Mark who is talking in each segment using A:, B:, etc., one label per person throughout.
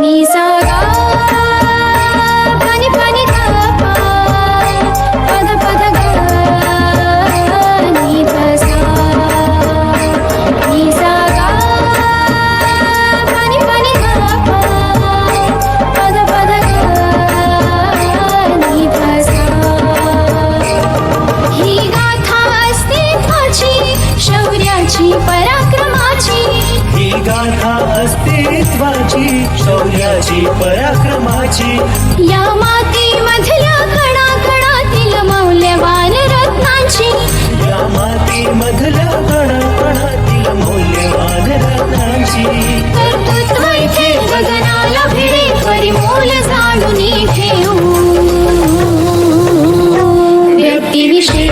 A: नि सा गा पनि पनि धा पा पद पद गा नि ध सा नि सा गा पनि पनि धा पा पद पद गा नि ध सा ही गाथा अस्तित्वाची शौर्याची पराक्रमाची
B: ही गाथा अस्तित्वाची शौर्याची पराक्रमाची
A: या मातीमधल्या कणाकणातील मौल्यवान रत्नांची
B: या मातीमधल्या कणाकणातील मौल्यवान रत्नांची
A: कर्तृत्व इथे गगनाला भिडे परिमोल जाणून ठेवू व्यक्तिविशेष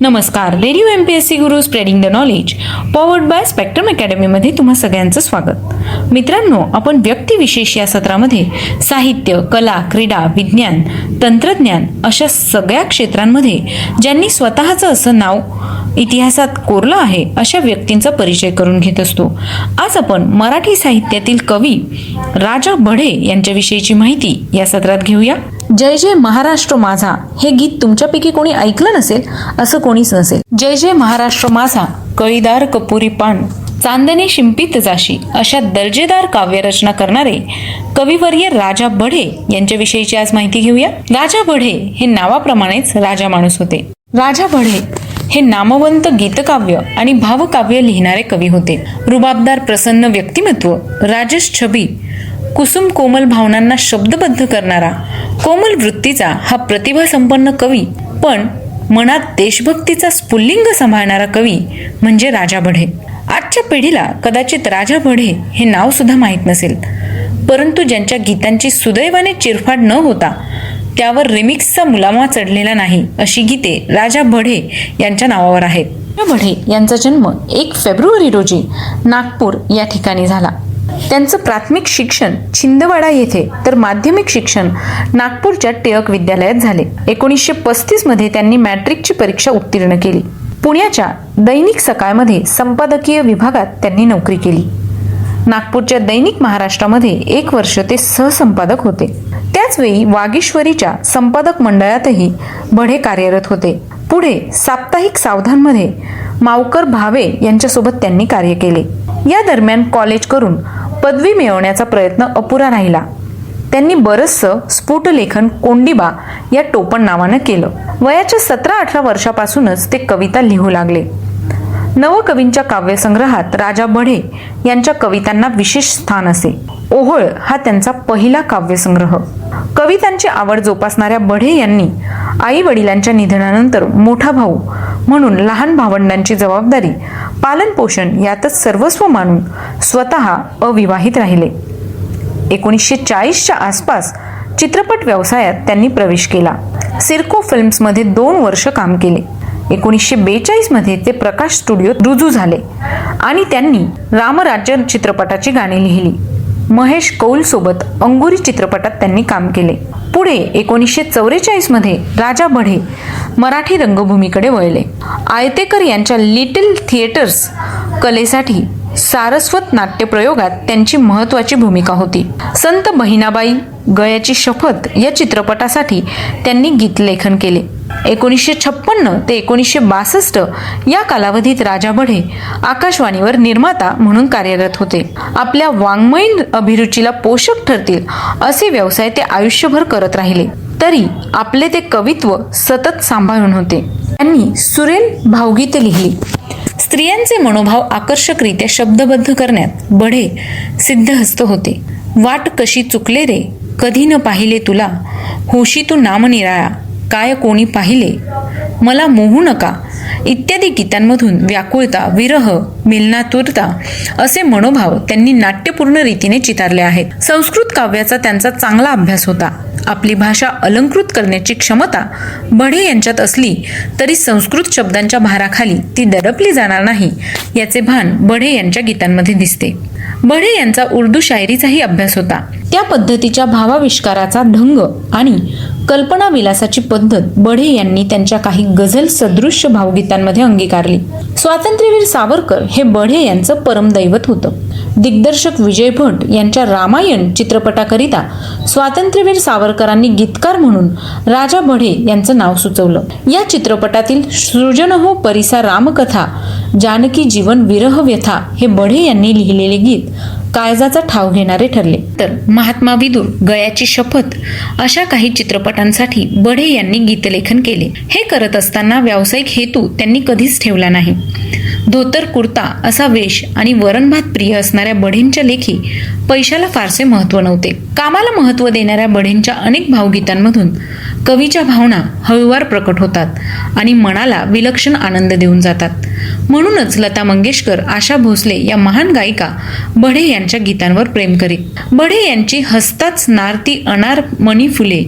C: नमस्कार. Radio MPSC Guru spreading the knowledge powered by spectrum अकॅडमीमध्ये तुम्हा सगळ्यांचं स्वागत. मित्रांनो, आपण व्यक्तिविशेष या सत्रामध्ये साहित्य, कला, क्रीडा, विज्ञान, तंत्रज्ञान अशा सगळ्या क्षेत्रांमध्ये ज्यांनी स्वतःचं असं नाव इतिहासात कोरलं आहे अशा व्यक्तींचा परिचय करून घेत असतो. आज आपण मराठी साहित्यातील कवी राजा बढे यांच्याविषयीची माहिती या सत्रात घेऊया. जय जय महाराष्ट्र माझा हे गीत तुमच्यापैकी कोणी ऐकलं नसेल असं कोणीच नसेल. जय जय महाराष्ट्र माझा, कळीदार कपुरी पान, चांदणे शिंपीत जाशी अशा दर्जेदार काव्यरचना करणारे कविवर्य राजा बढे यांच्याविषयीची आज माहिती घेऊया. राजा बढे हे नावाप्रमाणेच राजा माणूस होते. राजा बढे हे नामवंत गीतकाव्य आणि भावकाव्य लिहिणारे कवी होते. रुबाबदार प्रसन्न व्यक्तिमत्व, राजस छबी, कुसुम कोमल भावनांना शब्दबद्ध करणारा, कोमल वृत्तीचा हा प्रतिभासंपन्न कवी, पण मनात देशभक्तीचा स्फुल्लिंग सांभाळणारा कवी म्हणजे राजा बढे. आजच्या पिढीला कदाचित राजा बढे हे नाव सुद्धा माहीत नसेल, परंतु ज्यांच्या गीतांची सुदैवाने चिरफाड न होता त्यावर रिमिक्सचा मुलामा चढलेला नाही अशी गीते राजा बढे यांच्या नावावर आहेत. राजा बढे यांचा जन्म 1 फेब्रुवारी रोजी नागपूर या ठिकाणी झाला. त्यांचं प्राथमिक शिक्षण छिंदवाडा येथे तर माध्यमिक शिक्षण नागपूरच्या टिळक विद्यालयात झाले. 1935 मध्ये त्यांनी मॅट्रिकची परीक्षा उत्तीर्ण केली. पुण्याच्या दैनिक सकाळमध्ये संपादकीय विभागात त्यांनी नोकरी केली. नागपूरच्या दैनिक महाराष्ट्रामध्ये 1 वर्ष ते सहसंपादक होते. त्याचवेळी वागीश्वरीच्या संपादक मंडळातही बढे कार्यरत होते. पुढे साप्ताहिक सावधानमध्ये मावकर भावे यांच्यासोबत त्यांनी कार्य केले. या दरम्यान कॉलेज करून पदवी मिळवण्याचा प्रयत्न अपुरा राहिला. त्यांनी बरचसं स्फुटलेखन कोंडिबा या टोपण नावानं केलं. वयाच्या 17-18 वर्षापासूनच ते कविता लिहू लागले. नवकवींच्या काव्यसंग्रहात राजा बढे यांच्या कवितांना विशेष स्थान असे. ओहोळ हा त्यांचा पहिला काव्यसंग्रह. कवितांची आवड जोपासणाऱ्या बढे यांनी आई वडिलांच्या निधनानंतर मोठा भाऊ म्हणून लहान भावंडांची जबाबदारी, पालनपोषण यातच सर्वस्व मानून स्वतः अविवाहित राहिले. 1940च्या आसपास चित्रपट व्यवसायात त्यांनी प्रवेश केला. सिरको फिल्म्समध्ये 2 वर्ष काम केले. 1942 मध्ये ते प्रकाश स्टुडिओत रुजू झाले आणि त्यांनी रामराज्य चित्रपटाची गाणी लिहिली. महेश कौल सोबत अंगुरी चित्रपटात त्यांनी काम केले. पुढे 1944 मध्ये राजा बढे मराठी रंगभूमीकडे वळले. आयतेकर यांच्या लिटिल थिएटर्स कलेसाठी सारस्वत नाट्यप्रयोगात त्यांची महत्त्वाची भूमिका होती. संत बहिणाबाई, गयाची शपथ या चित्रपटासाठी त्यांनी गीतलेखन केले. 1956 ते 1962 या कालावधीत राजा बढे आकाशवाणीवर निर्माता म्हणून कार्यरत होते. आपल्या वाङ्मयीन अभिरुचीला पोषक ठरतील असे व्यवसाय ते आयुष्यभर करत राहिले. तरी आपले ते कवित्व सतत सांभाळून होते. त्यांनी सुरेल भावगीते लिहिली. स्त्रियांचे मनोभाव आकर्षकरित्या शब्दबद्ध करण्यात बढे सिद्धहस्त होते. वाट कशी चुकले रे, कधी न पाहिले तुला, होशी तू नाम निराळा, काय कोणी पाहिले, मला मोहू नका इत्यादी गीतांमधून व्याकुळता, विरह, मिलनातुरता असे मनोभाव त्यांनी नाट्यपूर्ण रीतीने चितारले आहेत. संस्कृत काव्याचा त्यांचा चांगला अभ्यास होता. आपली भाषा अलंकृत करण्याची क्षमता बढे यांच्यात असली तरी संस्कृत शब्दांच्या भाराखाली ती दडपली जाणार नाही याचे भान बढे यांच्या गीतांमध्ये दिसते. बढे यांचा उर्दू शायरीचाही अभ्यास होता. त्या पद्धतीच्या भावाविष्काराचा ढंग आणि कल्पना विलासाची पद्धत बढे यांनी त्यांच्या काही गझल सदृश्य भावगीतांमध्ये अंगीकारली. स्वातंत्र्यवीर सावरकर हे बढे यांचं परमदैवत होतं. दिग्दर्शक विजय भट यांच्या रामायण चित्रपटाकरिता स्वातंत्र्यवीर सावरकरांनी गीतकार म्हणून राजा बढे यांचं नाव सुचवलं. या चित्रपटातील सृजनहो परिसा रामकथा, जानकी जीवन विरह व्यथा हे बढे यांनी लिहिलेले गीत काळजाचा ठाव घेणारे ठरले. तर महात्मा विदुर, गयाची शपथ अशा काही चित्रपटांसाठी बढे यांनी गीतलेखन केले. हे करत असताना व्यावसायिक हेतू त्यांनी कधीच ठेवला नाही. धोतर कुर्ता असा वेश आणि वरणभात प्रिय असणाऱ्या बढेंच्या लेखी पैशाला फारसे महत्त्व नव्हते. कामाला महत्त्व देणाऱ्या बढेंच्या अनेक भावगीतांमधून कवीच्या भावना हळूवार प्रकट होतात आणि मनाला विलक्षण आनंद देऊन जातात. म्हणूनच लता मंगेशकर, आशा भोसले या महान गायिका बढे यांच्या गीतांवर प्रेम करीत. बढे यांची हसताच नारती अनार मणी फुले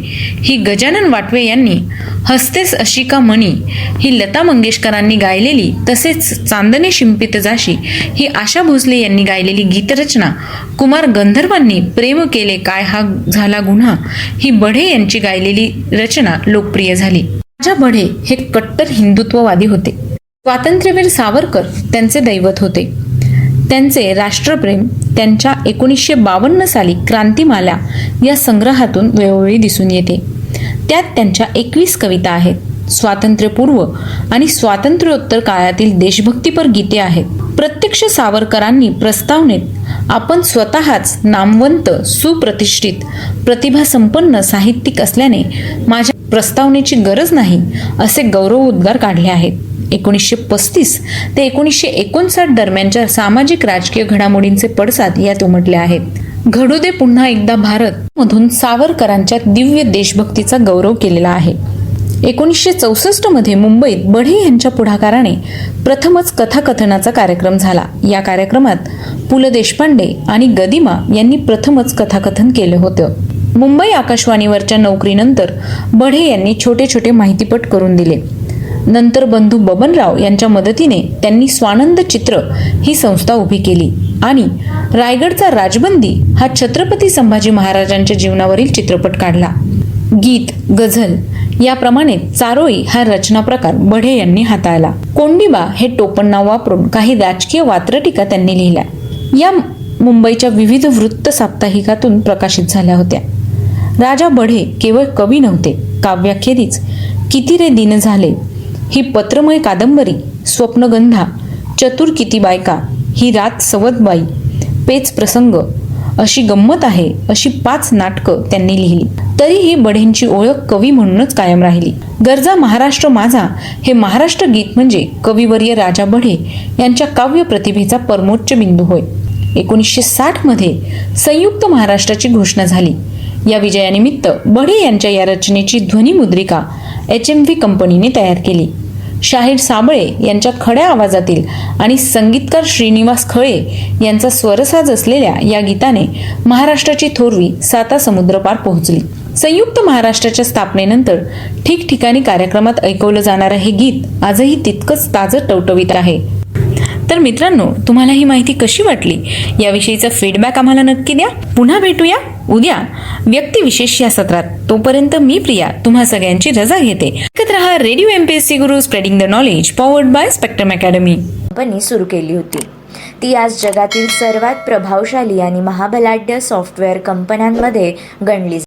C: ही गजानन वाटवे यांनी, हसतेस अशी का मणी ही लता मंगेशकरांनी गायलेली, तसेच चांदणे शिंपित जाशी ही आशा भोसले यांनी गायलेली गीतरचना, कुमार गंधर्वांनी प्रेम केले काय हा झाला गुन्हा ही बढे यांची गायलेली रचना लोकप्रिय झाली. राजा बढे हे कट्टर हिंदुत्ववादी होते. स्वातंत्र्यवीर सावरकर त्यांचे दैवत होते. त्यांचे राष्ट्रप्रेम त्यांच्या 1952 साली क्रांतिमाला या संग्रहातून वेळोवेळी दिसून येते. त्यात त्यांच्या 21 कविता आहेत. स्वातंत्र्यपूर्व आणि स्वातंत्र्योत्तर काळातील देशभक्तीपर गीते आहेत. प्रत्यक्ष सावरकरांनी प्रस्तावनेत आपण स्वतःच नामवंत, सुप्रतिष्ठित, प्रतिभासंपन्न साहित्यिक असल्याने माझ्या प्रस्तावनेची गरज नाही असे गौरवोद्गार काढले आहेत. 1935 ते 1959 दरम्यानच्या सामाजिक राजकीय घडामोडींचे पडसाद यात उमटले आहेत. घडू दे पुन्हा एकदा भारत मधून सावरकरांच्या दिव्य देशभक्तीचा गौरव केलेला आहे. 1964 मध्ये मुंबईत बढे यांच्या पुढाकाराने प्रथमच कथाकथनाचा कार्यक्रम झाला. या कार्यक्रमात पु ल देशपांडे आणि गदिमा यांनी प्रथमच कथाकथन केलं होतं. मुंबई आकाशवाणीवरच्या नोकरीनंतर बढे यांनी छोटे छोटे माहितीपट करून दिले. नंतर बंधू बबनराव यांच्या मदतीने त्यांनी स्वानंद चित्र ही संस्था उभी केली आणि रायगडचा राजबंदी हा छत्रपती संभाजी महाराजांच्या जीवनावरील चित्रपट काढला. गीत, गझल याप्रमाणे चारोळी हा रचना प्रकार बढे यांनी हाताळला. कोंडिबा हे टोपण नाव वापरून काही राजकीय वात्रटिका त्यांनी लिहिल्या. या मुंबईच्या विविध वृत्त साप्ताहिकातून प्रकाशित झाल्या होत्या. राजा बढे केवळ कवी नव्हते. काव्याखेरीज किती रे दिन झाले ही पत्रमय कादंबरी, स्वप्नगंधा, चतुर किती बायका, ही रात सवतबाई, पेच प्रसंग, अशी गंमत आहे अशी 5 नाटकं त्यांनी लिहिली. तरीही बढेंची ओळख कवी म्हणूनच कायम राहिली. गरजा महाराष्ट्र माझा हे महाराष्ट्र गीत म्हणजे कविवर्य राजा बढे यांच्या काव्य प्रतिभेचा परमोच्च बिंदू होय. 1960 मध्ये संयुक्त महाराष्ट्राची घोषणा झाली. या विजयानिमित्त बढे यांच्या या रचनेची ध्वनिमुद्रिका HMV कंपनीने तयार केली. शाहीर साबळे यांच्या खड्या आवाजातील आणि संगीतकार श्रीनिवास खळे यांचा स्वरसाज असलेल्या या गीताने महाराष्ट्राची थोरवी 7 समुद्रपार पोहोचली. संयुक्त महाराष्ट्राच्या स्थापनेनंतर ठिकठिकाणी कार्यक्रमात ऐकवलं जाणारं हे गीत आजही तितकंच ताजं टवटवीत आहे. तर मित्रांनो, तुम्हाला ही माहिती कशी वाटली याविषयीचा फीडबॅक आम्हाला नक्की द्या. पुन्हा भेटूया उद्या व्यक्तिविशेष या सत्रात. तोपर्यंत मी प्रिया तुम्हा सगळ्यांची रजा घेते. ऐकत रहा radio MPSC Guru, spreading the knowledge, powered by spectrum academy.
D: Company सुरू केली होती. ती आज जगातील सर्वात प्रभावशाली आणि महाबलाढ्य सॉफ्टवेअर कंपन्यांमध्ये गणली